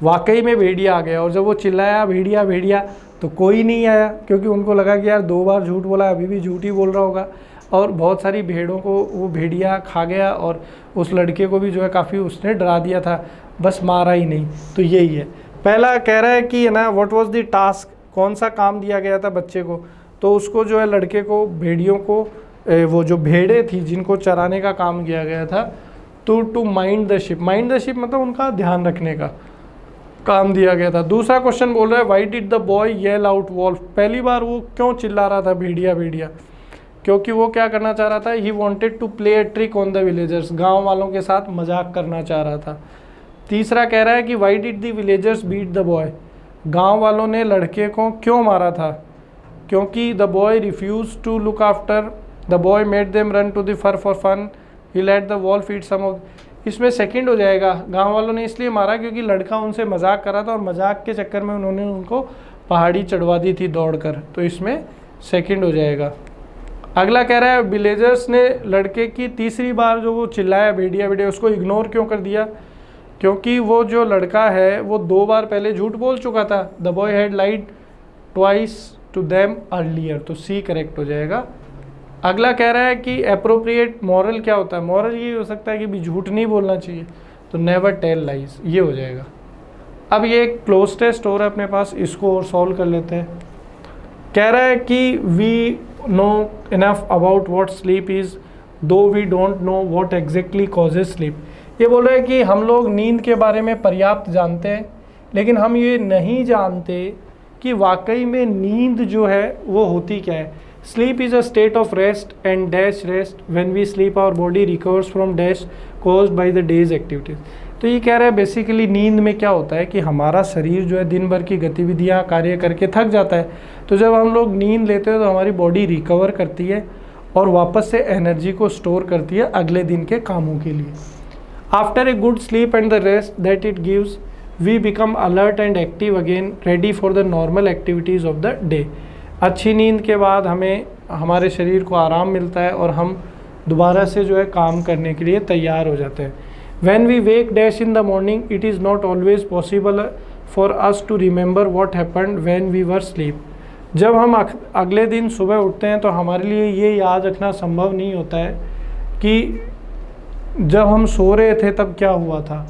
वाकई में भेड़िया आ गया, और जब वो चिल्लाया भेड़िया भेड़िया तो कोई नहीं आया, क्योंकि उनको लगा कि यार 2 बार झूठ बोला, अभी भी झूठ ही बोल रहा होगा, और बहुत सारी भेड़ों को वो भेड़िया खा गया, और उस लड़के को भी जो है काफ़ी उसने डरा दिया था, बस मारा ही नहीं। तो यही है, पहला कह रहा है कि है ना व्हाट वाज द टास्क, कौन सा काम दिया गया था बच्चे को, तो उसको जो है लड़के को भेड़ियों को, वो जो भेड़ें थी जिनको चराने का काम किया गया था, तो to mind the ship, mind the ship मतलब उनका ध्यान रखने का काम दिया गया था। दूसरा क्वेश्चन बोल रहा है why did the boy yell out wolf, पहली बार वो क्यों चिल्ला रहा था भेड़िया भेड़िया, क्योंकि वो क्या करना चाह रहा था, he wanted to play a trick on the villagers, गांव वालों के साथ मजाक करना चाह रहा था। तीसरा कह रहा है कि why did the villagers beat the boy, गांव वालों ने लड़के को क्यों मारा था, क्योंकि the boy refuse to look after the boy made them run to the far for fun, he let the wolf eat some of, इसमें सेकंड हो जाएगा, गांव वालों ने इसलिए मारा क्योंकि लड़का उनसे मजाक कर रहा था और मजाक के चक्कर में उन्होंने उनको पहाड़ी चढ़वा दी थी दौड़कर, तो इसमें सेकंड हो जाएगा। अगला कह रहा है विलेजर्स ने लड़के की तीसरी बार जो वो चिल्लाया भेड़िया भेड़िया उसको इग्नोर क्यों कर दिया, क्योंकि वो जो लड़का है वो 2 बार पहले झूठ बोल चुका था, the boy had lied twice to them earlier, तो सी करेक्ट हो जाएगा। अगला कह रहा है कि अप्रोप्रिएट मॉरल क्या होता है, मॉरल ये हो सकता है कि भी झूठ नहीं बोलना चाहिए, तो नेवर टेल लाइज, ये हो जाएगा। अब ये एक क्लोज टेस्ट और है अपने पास, इसको और सॉल्व कर लेते हैं। कह रहा है कि we know enough about what sleep is though we don't know what exactly causes sleep, ये बोल रहा है कि हम लोग नींद के बारे में पर्याप्त जानते हैं, लेकिन हम ये नहीं जानते कि वाकई में नींद जो है वो होती क्या है। Sleep is a state of rest and dash rest. When we sleep our body recovers from dash caused by the day's activities. तो ये कह रहा है बेसिकली नींद में क्या होता है कि हमारा शरीर जो है दिन भर की गतिविधियाँ कार्य करके थक जाता है, तो जब हम लोग नींद लेते हैं तो हमारी बॉडी रिकवर करती है और वापस से एनर्जी को स्टोर करती है अगले दिन के कामों के लिए। After a good sleep and the rest that it gives we become alert and active again, ready for the normal activities of the day. अच्छी नींद के बाद हमें हमारे शरीर को आराम मिलता है और हम दोबारा से जो है काम करने के लिए तैयार हो जाते हैं। When we wake dash in the morning, it is not always possible for us to remember what happened when we were asleep. जब हम अगले दिन सुबह उठते हैं तो हमारे लिए ये याद रखना संभव नहीं होता है कि जब हम सो रहे थे तब क्या हुआ था।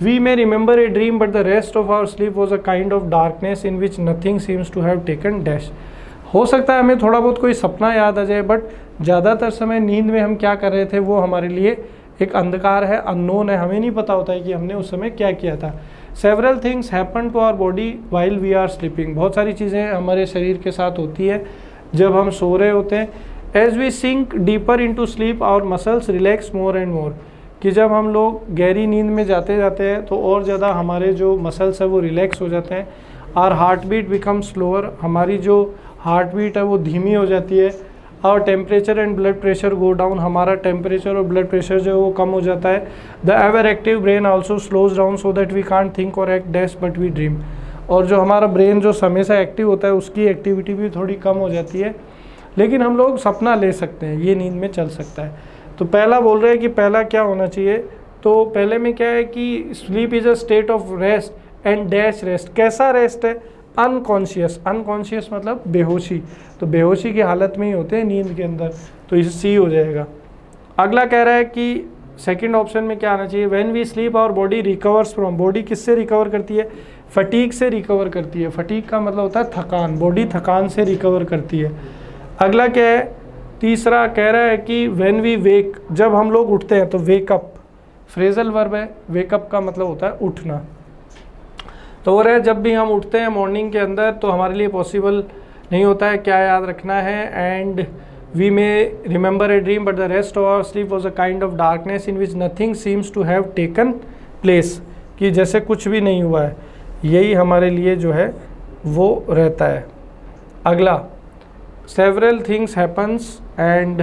We may remember a dream, but the rest of our sleep was a kind of darkness in which nothing seems to have taken dash. हो सकता है हमें थोड़ा बहुत कोई सपना याद आ जाए, बट ज़्यादातर समय नींद में हम क्या कर रहे थे वो हमारे लिए एक अंधकार है, अननोन है, हमें नहीं पता होता है कि हमने उस समय क्या किया था। Several things happen to our body while we are sleeping. बहुत सारी चीज़ें हमारे शरीर के साथ होती है जब हम सो रहे होते हैं। As we sink deeper into sleep our muscles relax more and more, कि जब हम लोग गहरी नींद में जाते हैं तो और ज़्यादा हमारे जो मसल्स है वो रिलैक्स हो जाते हैं। Our heart beat become slower, हमारी जो हार्ट बीट है वो धीमी हो जाती है। Our temperature and blood pressure go down, हमारा टेम्परेचर और ब्लड प्रेशर जो है वो कम हो जाता है। The ever active brain also slows down so that we can't think or act dash but we dream. और जो हमारा ब्रेन जो समय से एक्टिव होता है उसकी एक्टिविटी भी थोड़ी कम हो जाती है, लेकिन हम लोग सपना ले सकते हैं, ये नींद में चल सकता है। तो पहला बोल रहे हैं कि पहला क्या होना चाहिए, तो पहले में क्या है कि sleep is a state of rest and dash rest. कैसा रेस्ट है? अनकॉन्शियस। अनकॉन्शियस मतलब बेहोशी, तो बेहोशी की हालत में ही होते हैं नींद के अंदर, तो इसे सी हो जाएगा। अगला कह रहा है कि सेकंड ऑप्शन में क्या आना चाहिए, when we sleep our body recovers from. Body किससे रिकवर करती है? फटीग से रिकवर करती है। फटीग का मतलब होता है थकान, बॉडी थकान से रिकवर करती है। अगला क्या है, तीसरा कह रहा है कि व्हेन वी वेक, जब हम लोग उठते हैं तो वेकअप फ्रेजल वर्ब है, वेकअप का मतलब होता है उठना। तो वो रहे जब भी हम उठते हैं मॉर्निंग के अंदर तो हमारे लिए पॉसिबल नहीं होता है, क्या याद रखना है, and we may remember a dream but the rest of our sleep was a kind of darkness in which nothing seems to have taken place, कि जैसे कुछ भी नहीं हुआ है, यही हमारे लिए जो है वो रहता है। अगला, several things happens and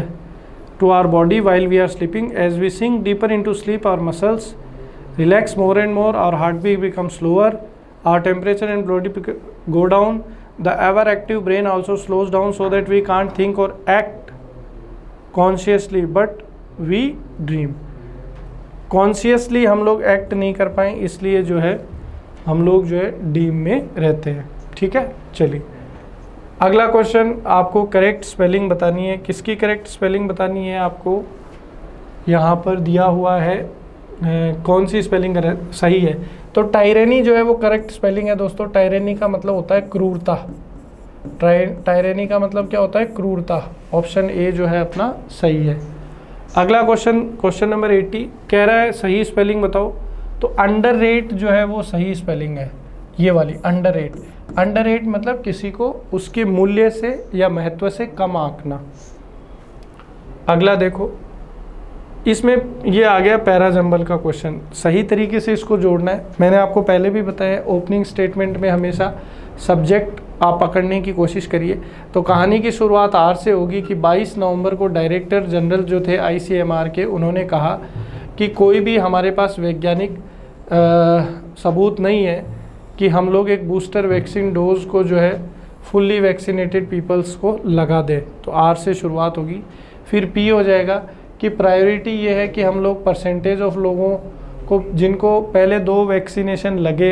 to our body while we are sleeping. As we sink deeper into sleep, our muscles relax more and more, our heartbeat becomes slower, our temperature and body go down, the ever active brain also slows down so that we can't think or act consciously but we dream. Consciously हम लोग act नहीं कर पाए, इसलिए जो है हम लोग जो है ड्रीम में रहते हैं। ठीक है, चलिए अगला क्वेश्चन, आपको करेक्ट स्पेलिंग बतानी है। किसकी करेक्ट स्पेलिंग बतानी है आपको? यहाँ पर दिया हुआ है कौन सी स्पेलिंग सही है। तो टायरेनी जो है वो करेक्ट स्पेलिंग है दोस्तों। टायरेनी का मतलब होता है क्रूरता। टायरेनी का मतलब क्या होता है? क्रूरता। ऑप्शन ए जो है अपना सही है। अगला क्वेश्चन, क्वेश्चन नंबर 80 कह रहा है सही स्पेलिंग बताओ। तो अंडररेट जो है वो सही स्पेलिंग है, ये वाली अंडररेट। अंडररेट मतलब किसी को उसके मूल्य से या महत्व से कम आंकना। अगला देखो, इसमें ये आ गया पैराजंबल का क्वेश्चन। सही तरीके से इसको जोड़ना है। मैंने आपको पहले भी बताया, ओपनिंग स्टेटमेंट में हमेशा सब्जेक्ट आप पकड़ने की कोशिश करिए। तो कहानी की शुरुआत आर से होगी कि 22 नवंबर को डायरेक्टर जनरल जो थे ICMR के, उन्होंने कहा कि कोई भी हमारे पास वैज्ञानिक सबूत नहीं है कि हम लोग एक बूस्टर वैक्सीन डोज को जो है फुल्ली वैक्सीनेटेड पीपल्स को लगा दें। तो आर से शुरुआत होगी। फिर पी हो जाएगा कि प्रायोरिटी ये है कि हम लोग परसेंटेज ऑफ लोगों को जिनको पहले 2 वैक्सीनेशन लगे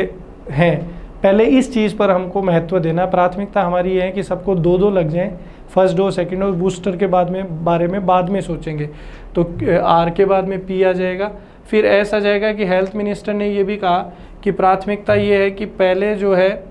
हैं, पहले इस चीज़ पर हमको महत्व देना। प्राथमिकता हमारी ये है कि सबको 2 लग जाएं, first dose second dose. Booster के बारे में बाद में सोचेंगे। तो आर के बाद में पी आ जाएगा। फिर ऐसा जाएगा कि हेल्थ मिनिस्टर ने ये भी कहा कि प्राथमिकता ये है कि पहले जो है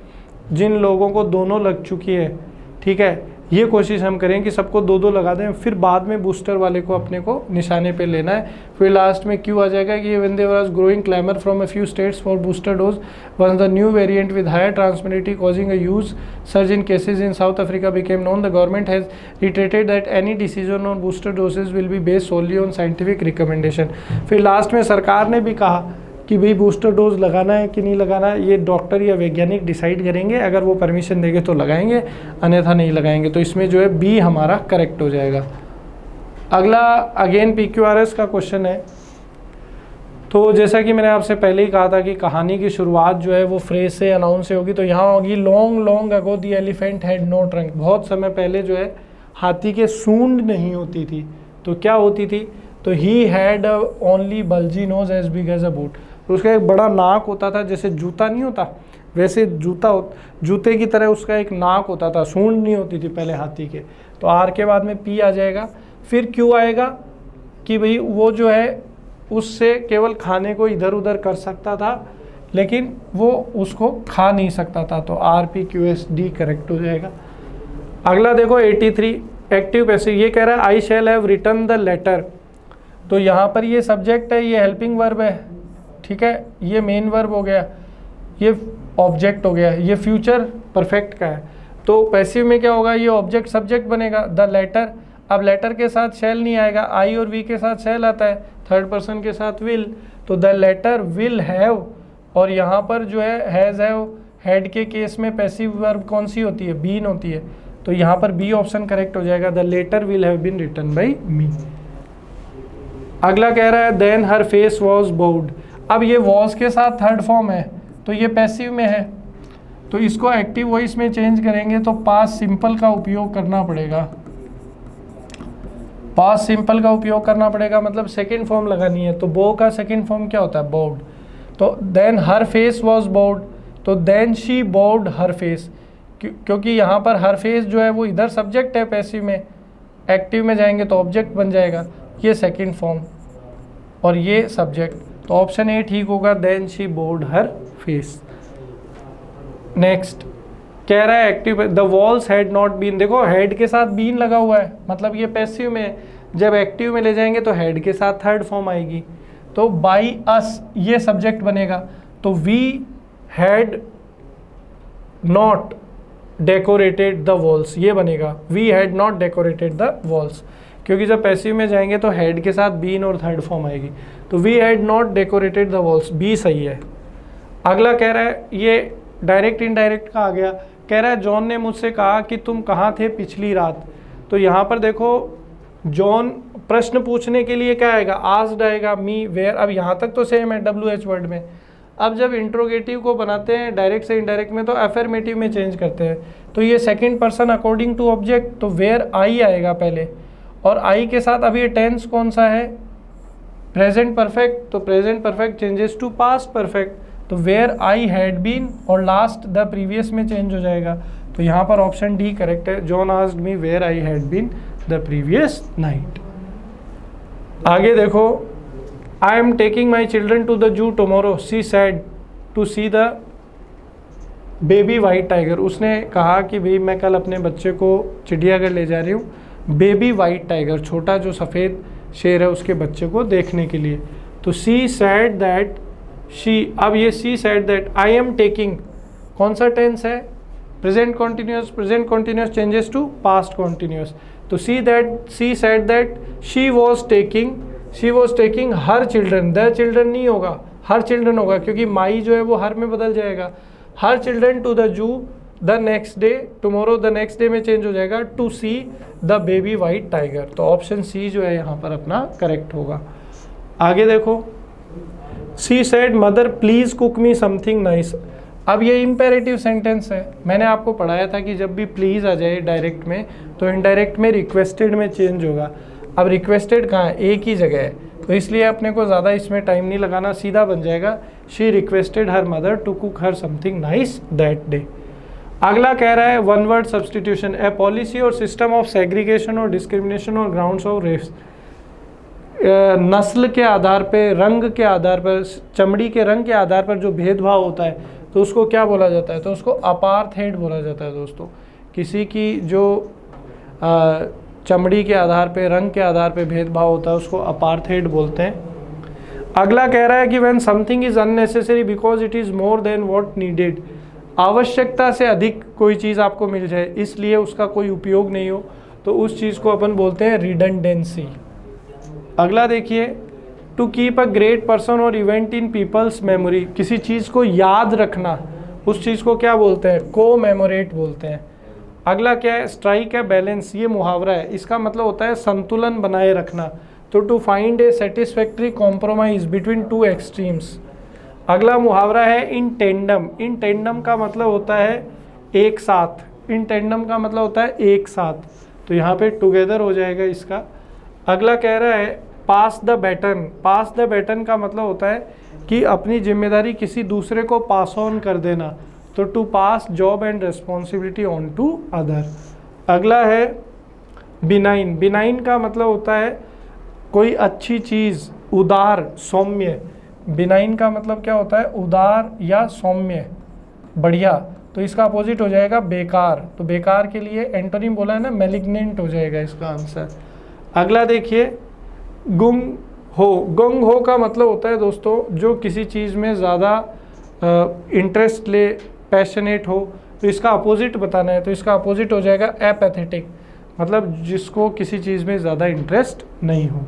जिन लोगों को 2 लग चुकी है, ठीक है, ये कोशिश हम करें कि सबको 2 लगा दें, फिर बाद में बूस्टर वाले को अपने को निशाने पे लेना है। फिर लास्ट में क्यों आ जाएगा कि when there was growing clamour from a few states for booster dose once the new variant with higher transmissibility causing a huge surge in cases in South Africa became known, the government has reiterated that any decision on booster doses will be based solely on scientific recommendation. फिर last में सरकार ने भी कहा कि भाई booster dose लगाना है कि नहीं लगाना है, ये डॉक्टर या वैज्ञानिक डिसाइड करेंगे। अगर वो परमिशन देंगे तो लगाएंगे, अन्यथा नहीं लगाएंगे। तो इसमें जो है बी हमारा करेक्ट हो जाएगा। अगला अगेन PQRS का क्वेश्चन है। तो जैसा कि मैंने आपसे पहले ही कहा था कि कहानी की शुरुआत जो है वो फ्रेज से अनाउंस से होगी, तो यहाँ होगी long long ago the elephant had no trunk. बहुत समय पहले जो है हाथी के सूंड नहीं होती थी, तो क्या होती थी, तो he had only bulgy nose as big as a boot. तो उसका एक बड़ा नाक होता था, जैसे जूता नहीं होता वैसे जूते की तरह उसका एक नाक होता था, सूंड नहीं होती थी पहले हाथी के। तो आर के बाद में पी आ जाएगा, फिर क्यों आएगा कि भाई वो जो है उससे केवल खाने को इधर उधर कर सकता था, लेकिन वो उसको खा नहीं सकता था। तो R P Q S D correct हो जाएगा। अगला देखो 83 एक्टिव पैसिव, ये कह रहा है I shall have written the letter. तो यहाँ पर ये सब्जेक्ट है, ये हेल्पिंग वर्ब है, ठीक है, ये मेन वर्ब हो गया, ये ऑब्जेक्ट हो गया, ये फ्यूचर परफेक्ट का है। तो पैसिव में क्या होगा, ये ऑब्जेक्ट सब्जेक्ट बनेगा द लेटर। अब लेटर के साथ शैल नहीं आएगा, आई और वी के साथ शैल आता है, थर्ड पर्सन के साथ विल, तो द लेटर विल हैव। और यहाँ पर जो है हैज़ हैव, हैड के केस में पैसिव वर्ब कौन सी होती है, बीन होती है, तो यहाँ पर बी ऑप्शन करेक्ट हो जाएगा, the letter will have been written by me. अगला कह रहा है then her face was bowed. अब ये वॉज के साथ थर्ड फॉर्म है, तो ये पैसिव में है, तो इसको एक्टिव वॉइस में चेंज करेंगे तो पास्ट सिंपल का उपयोग करना पड़ेगा। पास्ट सिंपल का उपयोग करना पड़ेगा मतलब सेकंड फॉर्म लगानी है। तो बो का सेकंड फॉर्म क्या होता है, बाउड। तो then her face was bowed, तो then she bowed her face, क्योंकि यहाँ पर हर फेस जो है वो इधर सब्जेक्ट है पैसिव में, एक्टिव में जाएंगे तो ऑब्जेक्ट बन जाएगा, ये सेकंड फॉर्म और ये सब्जेक्ट। तो ऑप्शन ए ठीक होगा, then she bowed her face. Next कह रहा है active, the walls had not been. देखो हैड के साथ बीन लगा हुआ है, मतलब ये पैसिव में, जब एक्टिव में ले जाएंगे तो हैड के साथ थर्ड फॉर्म आएगी, तो बाई अस ये सब्जेक्ट बनेगा। तो we had not decorated the walls, ये बनेगा, we had not decorated the walls, क्योंकि जब पैसिव में जाएंगे तो हेड के साथ बीन और थर्ड फॉर्म आएगी, तो we had not decorated the walls, B सही है। अगला कह रहा है, ये डायरेक्ट इनडायरेक्ट का आ गया, कह रहा है जॉन ने मुझसे कहा कि तुम कहाँ थे पिछली रात। तो यहाँ पर देखो जॉन प्रश्न पूछने के लिए क्या आएगा, आस्क्ड आएगा, मी, वेयर। अब यहाँ तक तो सेम है WH वर्ड में। अब जब इंट्रोगेटिव को बनाते हैं डायरेक्ट से इनडायरेक्ट में तो अफर्मेटिव में चेंज करते हैं, तो ये second person according to object, तो वेयर आई आएगा पहले, और आई के साथ अब ये टेंस कौन सा है, प्रेजेंट परफेक्ट, तो present perfect changes to past perfect, तो वेयर आई हैड बीन, और लास्ट द प्रीवियस में चेंज हो जाएगा, तो यहाँ पर ऑप्शन डी करेक्ट है, John asked me where I had been the previous night. आगे देखो, I am taking my children to the zoo tomorrow, she said to see the baby white tiger. उसने कहा कि भाई मैं कल अपने बच्चे को चिड़ियाघर ले जा रही हूँ, बेबी वाइट टाइगर, छोटा जो सफ़ेद शेर है उसके बच्चे को देखने के लिए। तो सी सैड दैट शी, अब ये she said that, I am taking कौन सा टेंस है, present continuous, present continuous changes to past continuous, तो she said that she was taking her children, the children नहीं होगा, हर चिल्ड्रन होगा, क्योंकि माई जो है वो हर में बदल जाएगा, her children to the zoo the next day, tomorrow the next day में चेंज हो जाएगा to see the baby white tiger, तो ऑप्शन सी जो है यहाँ पर अपना करेक्ट होगा। आगे देखो, she said mother please cook me something nice. अब ये इम्पेरेटिव सेंटेंस है, मैंने आपको पढ़ाया था कि जब भी प्लीज़ आ जाए डायरेक्ट में तो इनडायरेक्ट में रिक्वेस्टेड में चेंज होगा। अब रिक्वेस्टेड कहाँ है, एक ही जगह है, तो इसलिए अपने को ज़्यादा इसमें टाइम नहीं लगाना, सीधा बन जाएगा she requested her mother to cook her something nice that day. अगला कह रहा है one word substitution, a policy or system of segregation or discrimination or grounds of race. नस्ल के आधार पे, रंग के आधार पर, चमड़ी के रंग के आधार पर जो भेदभाव होता है तो उसको क्या बोला जाता है, तो उसको अपार्थेड बोला जाता है दोस्तों। किसी की जो चमड़ी के आधार पे, रंग के आधार पे भेदभाव होता है उसको अपार्थेड बोलते हैं। अगला कह रहा है कि when something is unnecessary because it is more than what needed, आवश्यकता से अधिक कोई चीज़ आपको मिल जाए इसलिए उसका कोई उपयोग नहीं हो, तो उस चीज़ को अपन बोलते हैं रिडंडेंसी। अगला देखिए, to keep a great person or event in people's memory, किसी चीज़ को याद रखना, उस चीज़ को क्या बोलते हैं, को मेमोरेट बोलते हैं। अगला क्या है, स्ट्राइक है बैलेंस, ये मुहावरा है, इसका मतलब होता है संतुलन बनाए रखना। तो to find a satisfactory compromise between two extremes. अगला मुहावरा है इन टेंडम। इन टेंडम का मतलब होता है एक साथ। इन टेंडम का मतलब होता है एक साथ, तो यहाँ पे टुगेदर हो जाएगा इसका। अगला कह रहा है pass the baton. Pass the baton का मतलब होता है कि अपनी जिम्मेदारी किसी दूसरे को पास ऑन कर देना, तो to pass job and responsibility on to other. अगला है बिनाइन। बिनाइन का मतलब होता है कोई अच्छी चीज़, उदार, सौम्य। बिनाइन का मतलब क्या होता है? उदार या सौम्य, बढ़िया। तो इसका अपोजिट हो जाएगा बेकार। तो बेकार के लिए एंटोनिम बोला है ना, मैलिग्नेंट हो जाएगा इसका आंसर। अगला देखिए गुंग हो। गुंग हो का मतलब होता है दोस्तों जो किसी चीज़ में ज़्यादा इंटरेस्ट ले, पैशनेट हो। तो इसका अपोजिट बताना है, तो इसका अपोजिट हो जाएगा एपैथेटिक, मतलब जिसको किसी चीज़ में ज़्यादा इंटरेस्ट नहीं हो।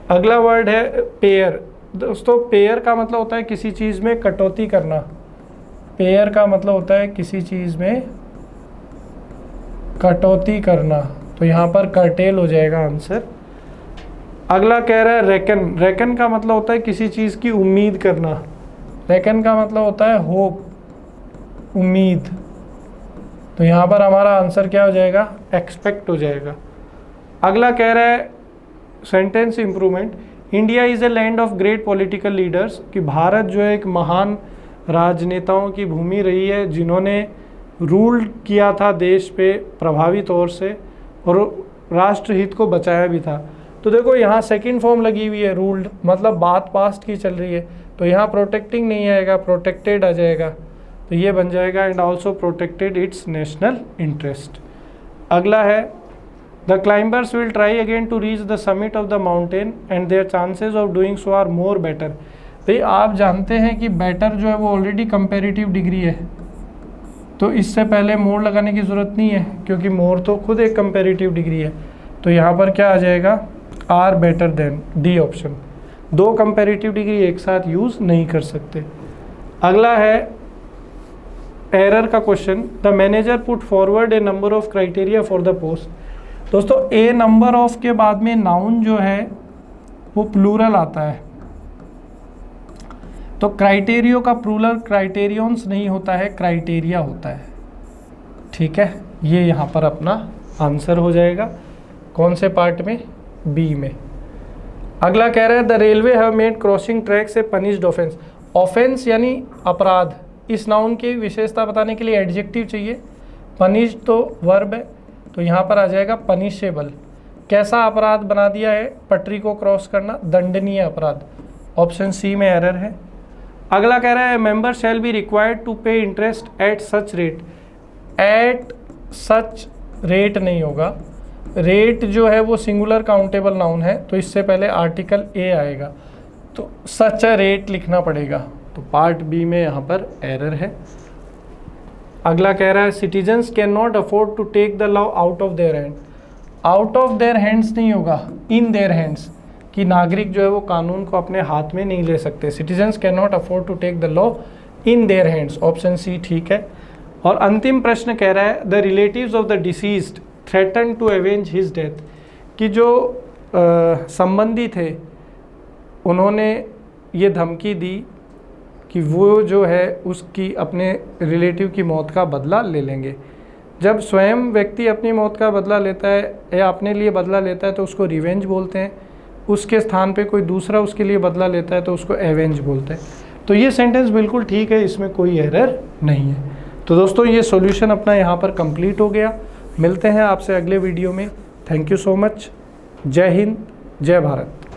अगला वर्ड है पेयर। दोस्तों पेयर का मतलब होता है किसी चीज़ में कटौती करना। पेयर का मतलब होता है किसी चीज़ में कटौती करना, तो यहाँ पर कर्टेल हो जाएगा आंसर। अगला कह रहा है रेकन। रेकन का मतलब होता है किसी चीज़ की उम्मीद करना। रेकन का मतलब होता है होप, उम्मीद। तो यहाँ पर हमारा आंसर क्या हो जाएगा? एक्सपेक्ट हो जाएगा। अगला कह रहा है sentence improvement. India is a land of great political leaders, कि भारत जो है एक महान राजनेताओं की भूमि रही है जिन्होंने रूल किया था देश पे प्रभावी तौर से और राष्ट्रहित को बचाया भी था। तो देखो यहाँ सेकंड फॉर्म लगी हुई है, रूल्ड, मतलब बात पास्ट की चल रही है, तो यहाँ प्रोटेक्टिंग नहीं आएगा, प्रोटेक्टेड आ जाएगा। तो ये बन जाएगा and also protected its national interest. अगला है the climbers will try again to reach the summit of the mountain and their chances of doing so are more better. भाई आप जानते हैं कि बेटर जो है वो ऑलरेडी कंपेरेटिव डिग्री है, तो इससे पहले मोर लगाने की ज़रूरत नहीं है क्योंकि मोर तो खुद एक कंपेरेटिव डिग्री है। तो यहाँ पर क्या आ जाएगा? Are better than, D option. दो कंपेरेटिव डिग्री एक साथ यूज़ नहीं कर सकते। अगला है एरर का question. The manager put forward A number of criteria for the post. दोस्तों ए नंबर ऑफ के बाद में नाउन जो है वो प्लूरल आता है, तो क्राइटेरियो का प्लूरल क्राइटेरियंस नहीं होता है, क्राइटेरिया होता है। ठीक है, ये यहाँ पर अपना आंसर हो जाएगा। कौन से पार्ट में? बी में। अगला कह रहा है the railway have made crossing tracks A punished offence. Offence यानी अपराध। इस नाउन की विशेषता बताने के लिए एडजेक्टिव चाहिए। पनिश्ड तो वर्ब है, तो यहाँ पर आ जाएगा पनिशेबल। कैसा अपराध बना दिया है? पटरी को क्रॉस करना, दंडनीय अपराध। ऑप्शन सी में एरर है। अगला कह रहा है member shall be required to pay interest at such rate. At such rate नहीं होगा, रेट जो है वो सिंगुलर काउंटेबल नाउन है, तो इससे पहले आर्टिकल ए आएगा, तो सच अ रेट लिखना पड़ेगा। तो पार्ट बी में यहाँ पर एरर है। अगला कह रहा है citizens can not afford to take the law out of their hand. Out of their hands नहीं होगा, इन देयर हैंड्स, कि नागरिक जो है वो कानून को अपने हाथ में नहीं ले सकते। Citizens can not afford to take the law in their hands, option C ठीक है। और अंतिम प्रश्न कह रहा है the relatives of the deceased threaten to avenge his death, कि जो संबंधी थे उन्होंने ये धमकी दी कि वो जो है उसकी अपने रिलेटिव की मौत का बदला ले लेंगे। जब स्वयं व्यक्ति अपनी मौत का बदला लेता है या अपने लिए बदला लेता है तो उसको रिवेंज बोलते हैं, उसके स्थान पे कोई दूसरा उसके लिए बदला लेता है तो उसको एवेंज बोलते हैं। तो ये सेंटेंस बिल्कुल ठीक है, इसमें कोई एरर नहीं है। तो दोस्तों ये सॉल्यूशन अपना यहाँ पर कंप्लीट हो गया। मिलते हैं आपसे अगले वीडियो में। Thank you so much. जय हिंद, जय भारत।